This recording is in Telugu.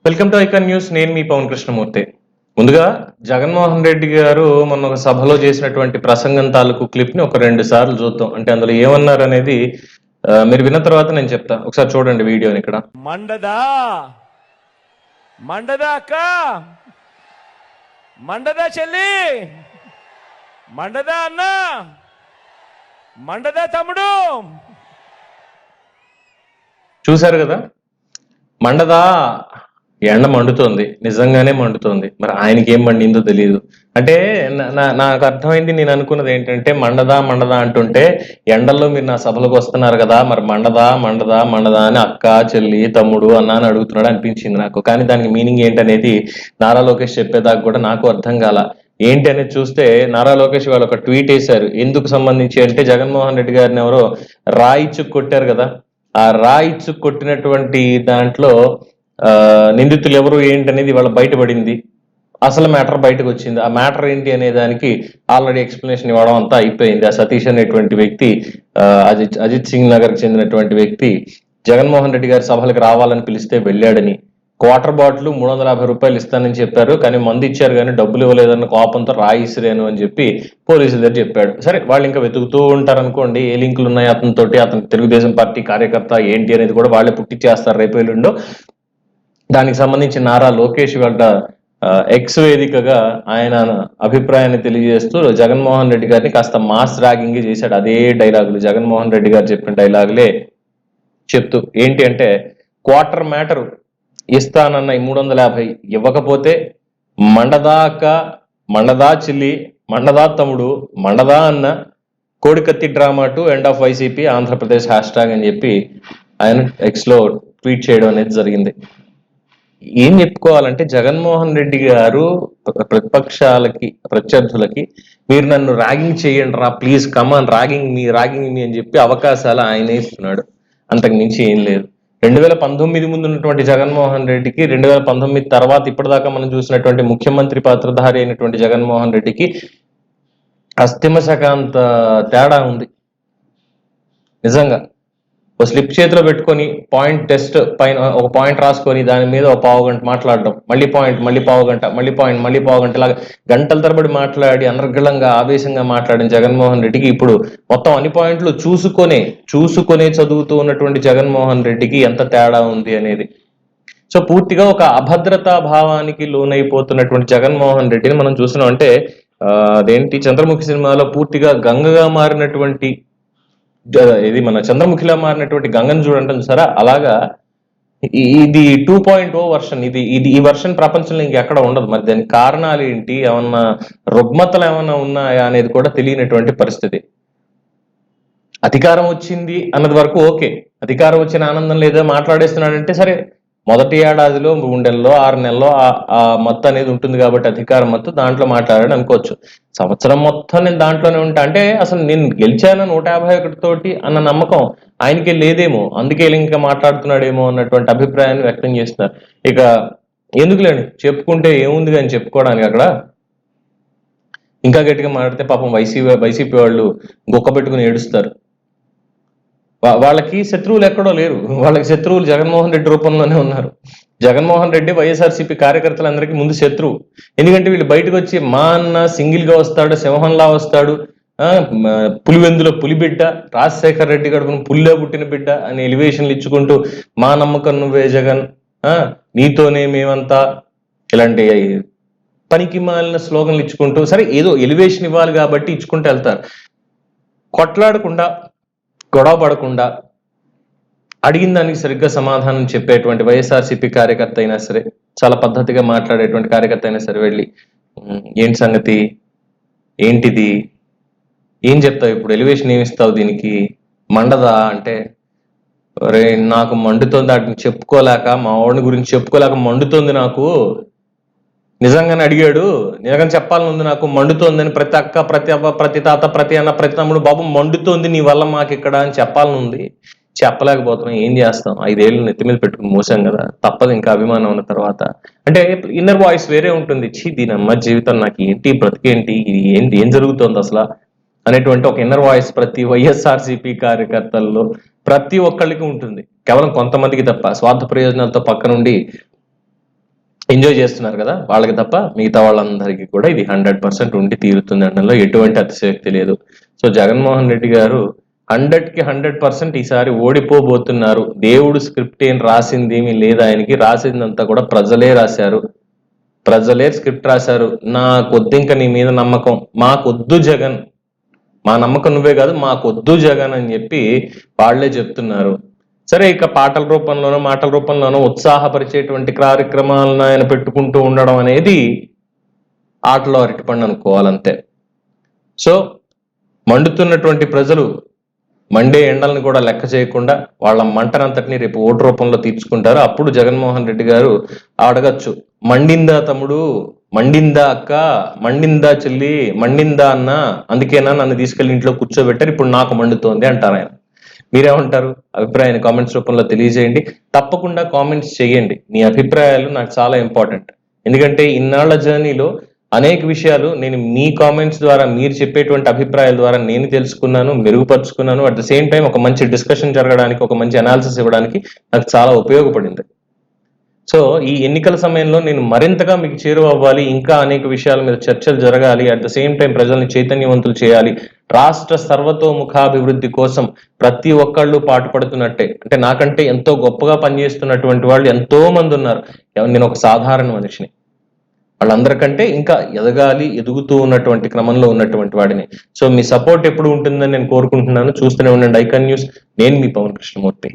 Welcome to icon news. నేను మీ పవన్ కృష్ణమూర్తి. ముందుగా జగన్మోహన్ రెడ్డి గారు మొన్న ఒక సభలో చేసినటువంటి ప్రసంగం తాలూకు క్లిప్ ని ఒక 2 సార్లు చూద్దాం. అంటే అందులో ఏమన్నారు అనేది మీరు విన్న తర్వాత నేను చెప్తా. ఒకసారి చూడండి వీడియోని. ఇక్కడ మండదా మండదా అక్క, మండదా చెల్లి, మండదా అన్న, మండదా తమ్ముడు. చూశారు కదా, మండదా, ఎండ మండుతోంది, నిజంగానే మండుతోంది. మరి ఆయనకి ఏం మండిందో తెలియదు. అంటే నాకు అర్థమైంది, నేను అనుకున్నది ఏంటంటే మండదా మండదా అంటుంటే ఎండల్లో మీరు నా సభలకు వస్తున్నారు కదా, మరి మండదా మండదా మండదా అని అక్క, చెల్లి, తమ్ముడు, అన్న అని అడుగుతున్నాడు అనిపించింది నాకు. కానీ దానికి మీనింగ్ ఏంటనేది నారా లోకేష్ చెప్పేదాకా కూడా నాకు అర్థం కాల. ఏంటి అనేది చూస్తే నారా లోకేష్ వాళ్ళు ఒక ట్వీట్ వేశారు. ఎందుకు సంబంధించి అంటే జగన్మోహన్ రెడ్డి గారిని ఎవరో రాయిచ్చుకు కొట్టారు కదా, ఆ రాయిచ్చుకు కొట్టినటువంటి దాంట్లో నిందితులు ఎవరు ఏంటనేది ఇవాళ బయటపడింది. అసలు మ్యాటర్ బయటకు వచ్చింది. ఆ మ్యాటర్ ఏంటి అనే దానికి ఆల్రెడీ ఎక్స్ప్లెనేషన్ ఇవ్వడం అంతా అయిపోయింది. ఆ సతీష్ అనేటువంటి వ్యక్తి, అజిత్ సింగ్ నగర్ కి చెందినటువంటి వ్యక్తి జగన్మోహన్ రెడ్డి గారి సభలకు రావాలని పిలిస్తే వెళ్ళాడని, క్వార్టర్ బాటిల్ 350 రూపాయలు ఇస్తానని చెప్పారు, కానీ మందు ఇచ్చారు కానీ డబ్బులు ఇవ్వలేదన్న కోపంతో రాయిసిరేను అని చెప్పి పోలీసుల దగ్గర చెప్పాడు. సరే, వాళ్ళు ఇంకా వెతుకుతూ ఉంటారు అనుకోండి, ఏ లింకులు ఉన్నాయి అతనితోటి, అతని తెలుగుదేశం పార్టీ కార్యకర్త ఏంటి అనేది కూడా వాళ్ళే పుట్టించేస్తారు రేపు ఎల్లుండో. దానికి సంబంధించి నారా లోకేష్ వాళ్ళ ఎక్స్ వేదికగా ఆయన అభిప్రాయాన్ని తెలియజేస్తూ జగన్మోహన్ రెడ్డి గారిని కాస్త మాస్ ర్యాగింగ్ చేశాడు. అదే డైలాగులు, జగన్మోహన్ రెడ్డి గారు చెప్పిన డైలాగులే చెప్తూ, ఏంటి అంటే క్వార్టర్ మ్యాటర్ ఇస్తానన్న 350 ఇవ్వకపోతే మండదా అక్క, మండదా చెల్లి, మండదా తమ్ముడు, మండదా అన్న, కోడికత్తి drama to end of YCP Andhra Pradesh hash tag అని చెప్పి ఆయన ఎక్స్ లో ట్వీట్ చేయడం అనేది జరిగింది. ఏం చెప్పుకోవాలంటే జగన్మోహన్ రెడ్డి గారు ప్రతిపక్షాలకి, ప్రత్యర్థులకి మీరు నన్ను ర్యాగింగ్ చేయండి రా ప్లీజ్, కమాన్, ర్యాగింగ్ మీ అని చెప్పి అవకాశాలు ఆయనే ఇస్తున్నాడు. అంతకు మించి ఏం లేదు. 2019 ముందు ఉన్నటువంటి జగన్మోహన్ రెడ్డికి, 2019 తర్వాత ఇప్పటిదాకా మనం చూసినటువంటి ముఖ్యమంత్రి పాత్రధారి అయినటువంటి జగన్మోహన్ రెడ్డికి అస్థిమ శకాంత తేడా ఉంది నిజంగా. ఒక స్లిప్ చేతిలో పెట్టుకొని పాయింట్ టెస్ట్ పైన ఒక పాయింట్ రాసుకొని దాని మీద ఒక పావు గంట మాట్లాడడం, మళ్ళీ పాయింట్, మళ్ళీ పావు గంట, మళ్ళీ పాయింట్, మళ్ళీ పావు గంట, ఇలాగా గంటల తరబడి మాట్లాడి అనర్గళంగా ఆవేశంగా మాట్లాడిన జగన్మోహన్ రెడ్డికి ఇప్పుడు మొత్తం అన్ని పాయింట్లు చూసుకొనే చదువుతూ ఉన్నటువంటి జగన్మోహన్ రెడ్డికి ఎంత తేడా ఉంది అనేది. సో పూర్తిగా ఒక అభద్రతా భావానికి లోనైపోతున్నటువంటి జగన్మోహన్ రెడ్డిని మనం చూసినాం. అంటే అదేంటి, చంద్రముఖి సినిమాలో పూర్తిగా గంగగా మారినటువంటి, ఇది మన చంద్రముఖిలా మారినటువంటి గంగను చూడంటాం సరే, అలాగా ఇది 2.0 వర్షన్. ఈ వర్షన్ ప్రపంచంలో ఇంకెక్కడ ఉండదు. మరి దానికి కారణాలు ఏంటి, ఏమన్నా రుగ్మతలు ఏమన్నా ఉన్నాయా అనేది కూడా తెలియనటువంటి పరిస్థితి. అధికారం వచ్చింది అన్నది వరకు ఓకే, అధికారం వచ్చిన ఆనందం లేదా మాట్లాడేస్తున్నాడంటే సరే, మొదటి ఏడాదిలో 3 నెలల్లో 6 నెలల్లో ఆ మత్తు అనేది ఉంటుంది కాబట్టి అధికారం మత్తు, దాంట్లో మాట్లాడాడు అనుకోవచ్చు. సంవత్సరం మొత్తం నేను దాంట్లోనే ఉంటా అంటే అసలు నేను గెలిచాను 151 తోటి అన్న నమ్మకం ఆయనకే లేదేమో, అందుకే ఇంకా మాట్లాడుతున్నాడేమో అన్నటువంటి అభిప్రాయాన్ని వ్యక్తం చేస్తున్నారు. ఇక ఎందుకులేండి, చెప్పుకుంటే ఏముంది కానీ చెప్పుకోవడానికి. అక్కడ ఇంకా గట్టిగా మాట్లాడితే పాపం వైసీపీ వాళ్ళు గొక్క పెట్టుకుని ఏడుస్తారు. వాళ్ళకి శత్రువులు ఎక్కడో లేరు, వాళ్ళకి శత్రువులు జగన్మోహన్ రెడ్డి రూపంలోనే ఉన్నారు. జగన్మోహన్ రెడ్డి వైఎస్ఆర్సీపీ కార్యకర్తలందరికీ ముందు శత్రువు. ఎందుకంటే వీళ్ళు బయటకు వచ్చి మా అన్న సింగిల్ గా వస్తాడు, సింహంలా వస్తాడు, పులివెందులో పులిబిడ్డ, రాజశేఖర్ రెడ్డి గడుపును పులిలో పుట్టిన బిడ్డ అని ఎలివేషన్లు ఇచ్చుకుంటూ మా నమ్మకం నువ్వే జగన్, నీతోనే మేమంతా, ఇలాంటి పనికి మాలిన స్లోగన్లు ఇచ్చుకుంటూ, సరే ఏదో ఎలివేషన్ ఇవ్వాలి కాబట్టి ఇచ్చుకుంటూ వెళ్తారు. కొట్లాడకుండా, గొడవ పడకుండా, అడిగిన దానికి సరిగ్గా సమాధానం చెప్పేటువంటి వైఎస్ఆర్సీపీ కార్యకర్త అయినా సరే, చాలా పద్ధతిగా మాట్లాడేటువంటి కార్యకర్త అయినా సరే వెళ్ళి ఏంటి సంగతి, ఏంటిది, ఏం చెప్తావు ఇప్పుడు, ఎలివేషన్ ఏమిస్తావు దీనికి, మండదా అంటే, రే నాకు మండుతోంది, వాటిని చెప్పుకోలేక, మా వాడిని గురించి చెప్పుకోలేక మండుతోంది నాకు, నిజంగానే అడిగాడు, నిజంగా చెప్పాలని ఉంది నాకు, మండుతోందని ప్రతి అక్క, ప్రతి అవ్వ, ప్రతి తాత, ప్రతి అన్న, ప్రతి తమ్ముడు, బాబు మండుతోంది నీ వల్ల మాకు ఇక్కడ అని చెప్పాలని ఉంది, చెప్పలేకపోతున్నాం, ఏం చేస్తాం, 5 ఏళ్ళు నెత్తి మీద పెట్టుకుని మోసాం కదా, తప్పదు ఇంకా అభిమానం ఉన్న తర్వాత. అంటే ఇన్నర్ వాయిస్ వేరే ఉంటుంది, దీని అమ్మ జీవితం, నాకు ఏంటి బ్రతికేంటి, ఇది ఏంటి, ఏం జరుగుతోంది అసలు అనేటువంటి ఒక ఇన్నర్ వాయిస్ ప్రతి వైఎస్ఆర్సీపీ కార్యకర్తల్లో ప్రతి ఒక్కళ్ళకి ఉంటుంది, కేవలం కొంతమందికి తప్ప. స్వార్థ ప్రయోజనాలతో పక్క నుండి ఎంజాయ్ చేస్తున్నారు కదా వాళ్ళకి తప్ప మిగతా వాళ్ళందరికీ కూడా ఇది 100% ఉండి తీరుతుంది అనడంలో ఎటువంటి అతిశయోక్తి లేదు. సో జగన్మోహన్ రెడ్డి గారు 100కి 100% ఈసారి ఓడిపోబోతున్నారు. దేవుడు స్క్రిప్ట్ ఏం రాసింది ఏమీ లేదు ఆయనకి, రాసిందంతా కూడా ప్రజలే రాశారు, ప్రజలే స్క్రిప్ట్ రాశారు. నాకొద్దు ఇంకా నీ మీద నమ్మకం, మాకొద్దు జగన్, మా నమ్మకం నువ్వే కాదు మాకొద్దు జగన్ అని చెప్పి వాళ్లే చెప్తున్నారు. సరే, ఇక పాటల రూపంలోనో మాటల రూపంలోనో ఉత్సాహపరిచేటువంటి కార్యక్రమాలను ఆయన పెట్టుకుంటూ ఉండడం అనేది ఆటలో అరటిపండు అనుకోవాలంతే. సో మండుతున్నటువంటి ప్రజలు మండే ఎండల్ని కూడా లెక్క చేయకుండా వాళ్ళ మంటనంతటిని రేపు ఓటు రూపంలో తీర్చుకుంటారు. అప్పుడు జగన్మోహన్ రెడ్డి గారు అడగచ్చు, మండిందా తమ్ముడు, మండిందా అక్క, మండిందా చెల్లి, మండిందా అన్న, అందుకేనా నన్ను తీసుకెళ్లి ఇంట్లో కూర్చోబెట్టారు, ఇప్పుడు నాకు మండుతోంది అంటారు ఆయన. మీరేమంటారు? అభిప్రాయాన్ని కామెంట్స్ రూపంలో తెలియజేయండి. తప్పకుండా కామెంట్స్ చేయండి. మీ అభిప్రాయాలు నాకు చాలా ఇంపార్టెంట్. ఎందుకంటే ఇన్నాళ్ల జర్నీలో అనేక విషయాలు నేను మీ కామెంట్స్ ద్వారా, మీరు చెప్పేటువంటి అభిప్రాయాల ద్వారా నేను తెలుసుకున్నాను, మెరుగుపరుచుకున్నాను. అట్ ద సేమ్ టైం ఒక మంచి డిస్కషన్ జరగడానికి, ఒక మంచి అనాలిసిస్ ఇవ్వడానికి నాకు చాలా ఉపయోగపడింది. సో ఈ ఎన్నికల సమయంలో నేను మరింతగా మీకు చేరువవ్వాలి, ఇంకా అనేక విషయాల మీద చర్చలు జరగాలి, అట్ ద సేమ్ టైం ప్రజల్ని చైతన్యవంతులు చేయాలి, రాష్ట్ర సర్వతోముఖాభివృద్ధి కోసం ప్రతి ఒక్కళ్ళు పాటుపడుతున్నట్టే, అంటే నాకంటే ఎంతో గొప్పగా పనిచేస్తున్నటువంటి వాళ్ళు ఎంతో మంది ఉన్నారు. నేను ఒక సాధారణ మనిషిని, వాళ్ళందరికంటే ఇంకా ఎదగాలి, ఎదుగుతూ ఉన్నటువంటి క్రమంలో ఉన్నటువంటి వాడిని. సో మీ సపోర్ట్ ఎప్పుడు ఉంటుందని నేను కోరుకుంటున్నాను. చూస్తూనే ఉండండి ఐకాన్ న్యూస్. నేను మీ పవన్ కృష్ణమూర్తి.